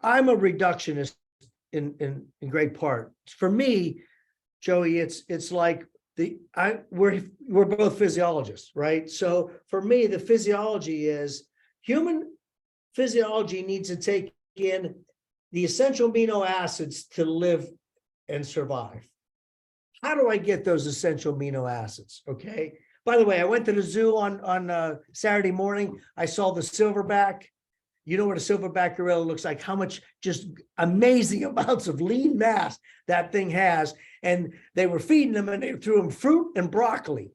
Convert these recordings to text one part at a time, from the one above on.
I'm a reductionist in great part. For me, Joey, it's like we're both physiologists, right? So for me, the physiology is human physiology needs to take in the essential amino acids to live and survive. How do I get those essential amino acids? Okay. By the way, I went to the zoo on Saturday morning. I saw the silverback. You know what a silverback gorilla looks like, how much just amazing amounts of lean mass that thing has. And they were feeding them and they threw them fruit and broccoli.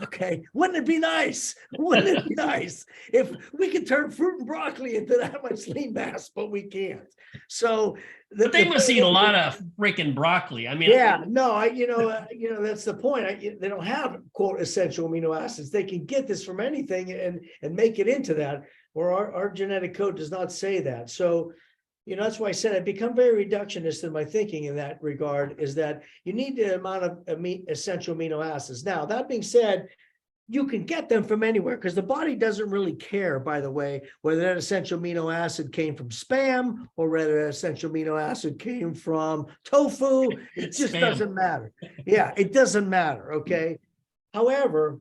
Okay, wouldn't it be nice? Wouldn't it be nice if we could turn fruit and broccoli into that much lean mass, but we can't. So but they must eat a lot of freaking broccoli. I mean, yeah, no, that's the point. They don't have quote essential amino acids. They can get this from anything and make it into that. Or our genetic code does not say that. So, that's why I said I've become very reductionist in my thinking in that regard, is that you need the amount of essential amino acids. Now, that being said, you can get them from anywhere because the body doesn't really care, by the way, whether that essential amino acid came from spam or whether that essential amino acid came from tofu. It just doesn't matter. Yeah, it doesn't matter. Okay. However,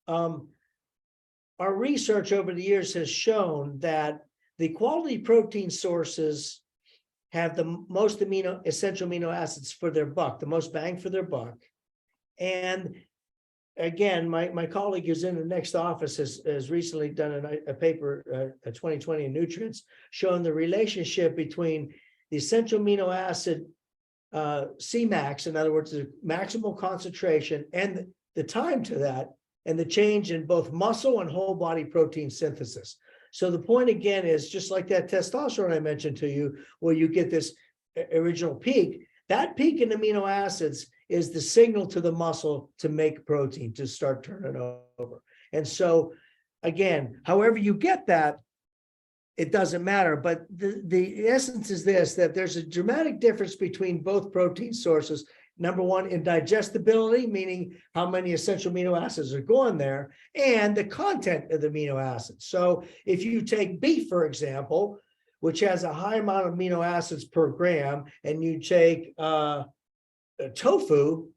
our research over the years has shown that the quality protein sources have the most essential amino acids for their buck, the most bang for their buck. And again, my colleague who's in the next office has recently done a paper, 2020 in Nutrients, showing the relationship between the essential amino acid Cmax, in other words, the maximal concentration, and the time to that, and the change in both muscle and whole body protein synthesis. So the point again is just like that testosterone I mentioned to you, where you get this original peak, that peak in amino acids is the signal to the muscle to make protein, to start turning over. And so again, however you get that, it doesn't matter. But the essence is this, that there's a dramatic difference between both protein sources. Number one, in digestibility, meaning how many essential amino acids are going there, and the content of the amino acids. So if you take beef, for example, which has a high amount of amino acids per gram, and you take tofu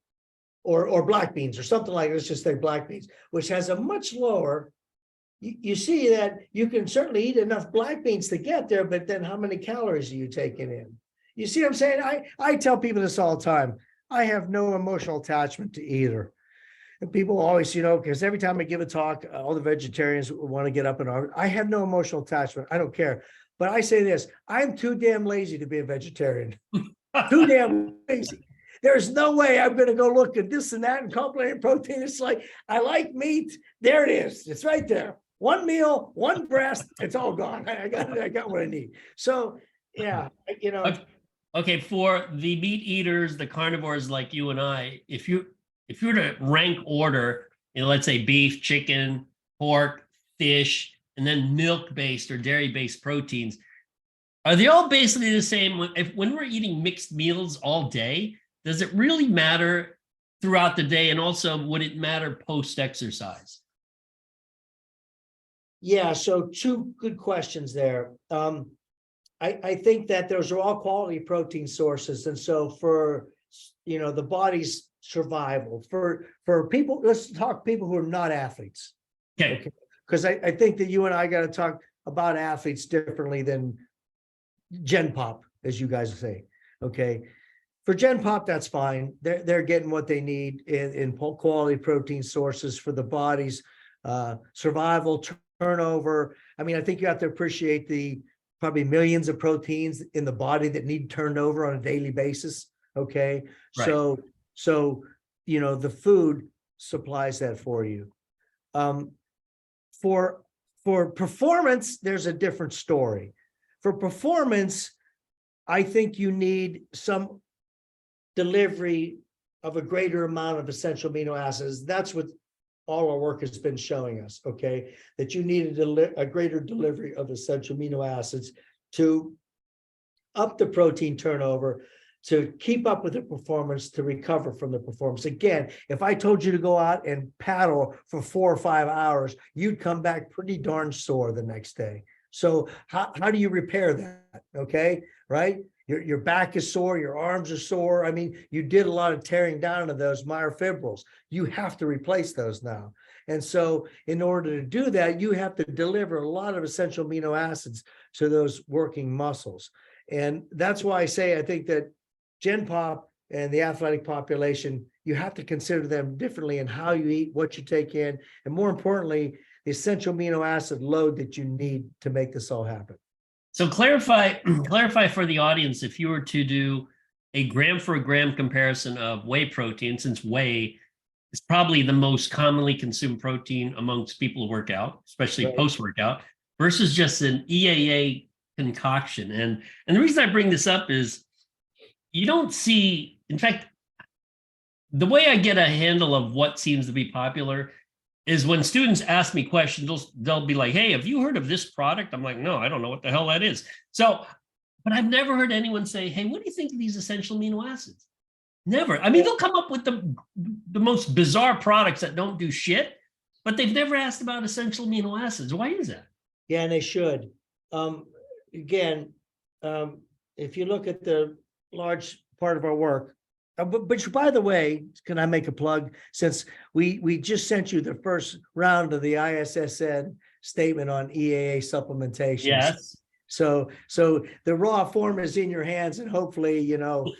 or black beans or something like, let's just say black beans, which has a much lower, you see that you can certainly eat enough black beans to get there, but then how many calories are you taking in? You see what I'm saying? I tell people this all the time. I have no emotional attachment to either. And people always, because every time I give a talk, all the vegetarians want to get up and argue. I have no emotional attachment. I don't care. But I say this, I'm too damn lazy to be a vegetarian. Too damn lazy. There's no way I'm going to go look at this and that and complementary protein. It's like, I like meat. There it is. It's right there. One meal, one breast. It's all gone. I got what I need. So, yeah, Okay, for the meat eaters, the carnivores like you and I, if you were to rank order, let's say beef, chicken, pork, fish, and then milk-based or dairy-based proteins, are they all basically the same? When we're eating mixed meals all day, does it really matter throughout the day? And also, would it matter post-exercise? Yeah, so two good questions there. I think that those are all quality protein sources. And so for, the body's survival, for people, let's talk people who are not athletes. Okay. Because I think that you and I got to talk about athletes differently than Gen Pop, as you guys say. Okay. For Gen Pop, that's fine. They're getting what they need in quality protein sources for the body's survival, turnover. I mean, I think you have to appreciate the probably millions of proteins in the body that need turned over on a daily basis. Okay. Right. So, the food supplies that for you. For performance, there's a different story. For performance, I think you need some delivery of a greater amount of essential amino acids. That's what all our work has been showing us, okay, that you need a greater delivery of essential amino acids to up the protein turnover, to keep up with the performance, to recover from the performance. Again, if I told you to go out and paddle for 4 or 5 hours, you'd come back pretty darn sore the next day, So how do you repair that? Okay, right? Your back is sore, your arms are sore. I mean, you did a lot of tearing down of those myofibrils. You have to replace those now. And so in order to do that, you have to deliver a lot of essential amino acids to those working muscles. And that's why I say I think that Gen Pop and the athletic population, you have to consider them differently in how you eat, what you take in, and more importantly, the essential amino acid load that you need to make this all happen. So clarify for the audience, if you were to do a gram for gram comparison of whey protein, since whey is probably the most commonly consumed protein amongst people who work out, especially post-workout, versus just an EAA concoction. And the reason I bring this up is you don't see, in fact, the way I get a handle of what seems to be popular is when students ask me questions, they'll be like, hey, have you heard of this product? I'm like, no, I don't know what the hell that is. So, but I've never heard anyone say, hey, what do you think of these essential amino acids? Never. I mean, they'll come up with the most bizarre products that don't do shit, but they've never asked about essential amino acids. Why is that? Yeah, and they should. Again, if you look at the large part of our work, but by the way, can I make a plug? Since we just sent you the first round of the ISSN statement on EAA supplementation. Yes. So the raw form is in your hands, and hopefully, you know,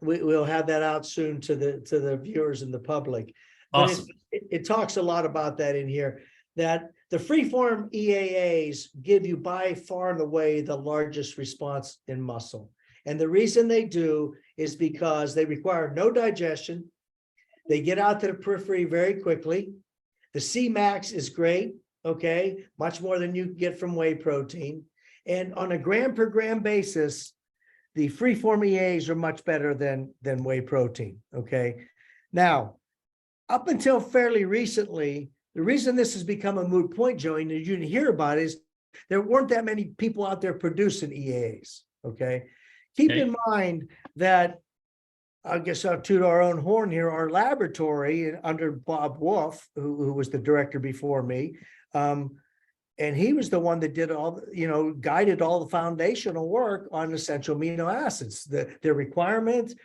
we'll have that out soon to the viewers and the public. But Awesome. it talks a lot about that in here, that the freeform EAAs give you by far and away the largest response in muscle. And the reason they do is because they require no digestion. They get out to the periphery very quickly. The Cmax is great, okay? Much more than you get from whey protein. And on a gram per gram basis, the freeform EAs are much better than whey protein, okay? Now, up until fairly recently, the reason this has become a moot point, Joey, and you didn't hear about it, is there weren't that many people out there producing EAs, okay? Keep in mind that, I guess I'll toot our own horn here, our laboratory under Bob Wolf, who was the director before me, and he was the one that did all, you know, guided all the foundational work on essential amino acids, their requirement,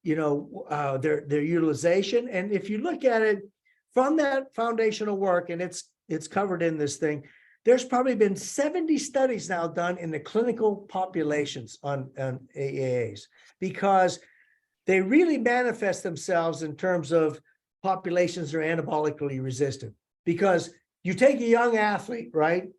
you know, their utilization. And if you look at it from that foundational work, and it's covered in this thing, there's probably been 70 studies now done in the clinical populations on EAAs, because they really manifest themselves in terms of populations that are anabolically resistant. Because you take a young athlete, right?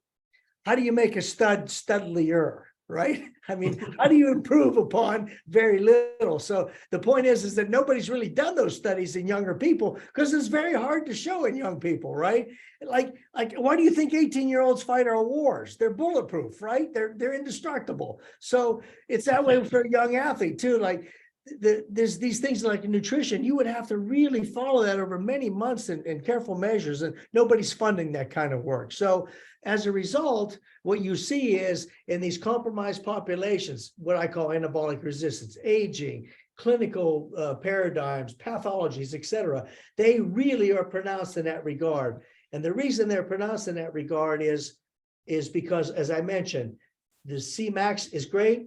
How do you make a studlier, right? I mean, how do you improve upon very little? So the point is that nobody's really done those studies in younger people because it's very hard to show in young people, right? Like, why do you think 18-year-olds fight our wars? They're bulletproof, right? They're indestructible. So it's that way for a young athlete too. Like, there's these things like nutrition, you would have to really follow that over many months and careful measures, and nobody's funding that kind of work. So as a result, what you see is in these compromised populations, what I call anabolic resistance, aging, clinical paradigms, pathologies, etc., they really are pronounced in that regard. And the reason they're pronounced in that regard is because, as I mentioned, the Cmax is great.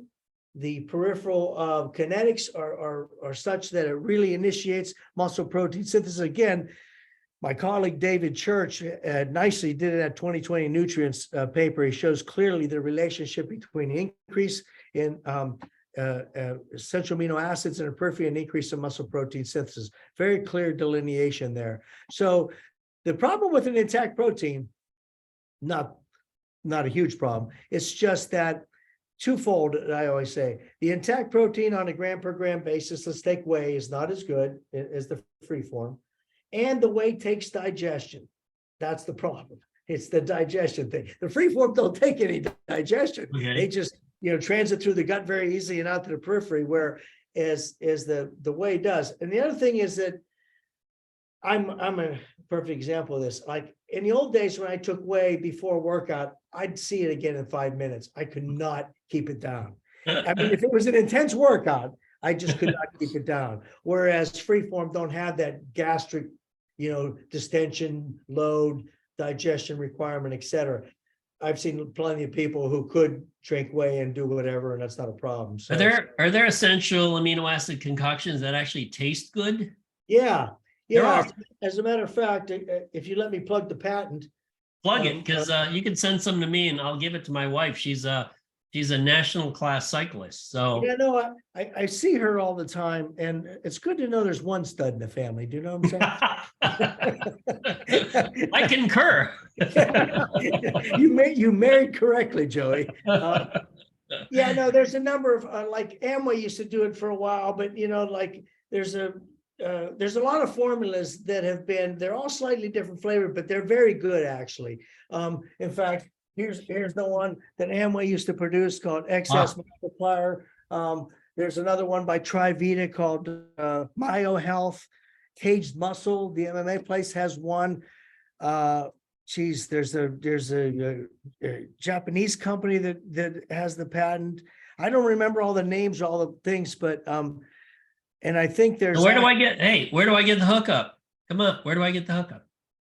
The peripheral kinetics are such that it really initiates muscle protein synthesis. Again, my colleague David Church nicely did it at 2020 Nutrients paper. He shows clearly the relationship between the increase in essential amino acids in the periphery and increase in muscle protein synthesis. Very clear delineation there. So the problem with an intact protein, not a huge problem. It's just that twofold, I always say. The intact protein on a gram per gram basis, let's take whey, is not as good as the free form. And the whey takes digestion. That's the problem. It's the digestion thing. The free form don't take any digestion. Okay. They just, you know, transit through the gut very easily and out to the periphery, where as the whey does. And the other thing is that I'm a perfect example of this. Like in the old days when I took whey before workout, I'd see it again in 5 minutes. I could not keep it down. I mean, if it was an intense workout, I just could not keep it down. Whereas freeform don't have that gastric, you know, distension, load, digestion requirement, etc. I've seen plenty of people who could drink whey and do whatever, and that's not a problem. So Are there essential amino acid concoctions that actually taste good? yeah, There yeah. are. As a matter of fact, if you let me plug the patent, Plug it, because you can send some to me and I'll give it to my wife. She's a national class cyclist. So yeah, no, I see her all the time, and it's good to know there's one stud in the family. Do you know what I'm saying? I concur. You married correctly, Joey. Yeah, no, there's a number of like Amway used to do it for a while, but like there's a lot of formulas that have been, they're all slightly different flavor, but they're very good actually. In fact, here's the one that Amway used to produce called Excess Multiplier. There's another one by Trivita called Myo Health. Caged Muscle, the MMA place has one. There's a Japanese company that has the patent. I don't remember all the names, all the things, but and I think there's where do I get the hookup? Come on, where do I get the hookup?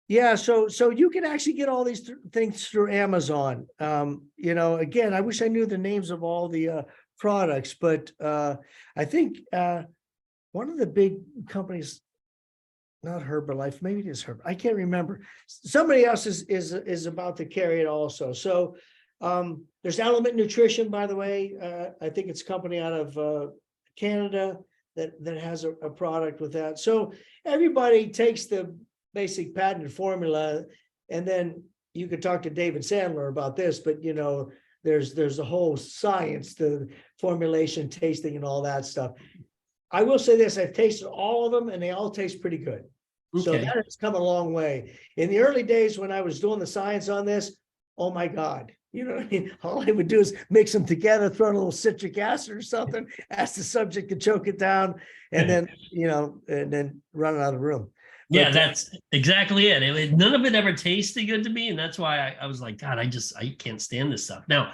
yeah, so you can actually get all these things through Amazon. Again, I wish I knew the names of all the products, but I think one of the big companies, not Herbalife, maybe it is Herb, I can't remember. Somebody else is about to carry it also. So there's Element Nutrition, by the way. I think it's a company out of Canada that has a product with that. So everybody takes the basic patented formula, and then you could talk to David Sandler about this, but there's a whole science to formulation, tasting, and all that stuff. I will say this, I've tasted all of them and they all taste pretty good. Okay. So that has come a long way. In the early days when I was doing the science on this, oh my God, what I mean? All I would do is mix them together, throw in a little citric acid or something, ask the subject to choke it down, and then, and then run out of the room. Yeah, that's exactly it. None of it ever tasted good to me. And that's why I was like, God, I can't stand this stuff. Now,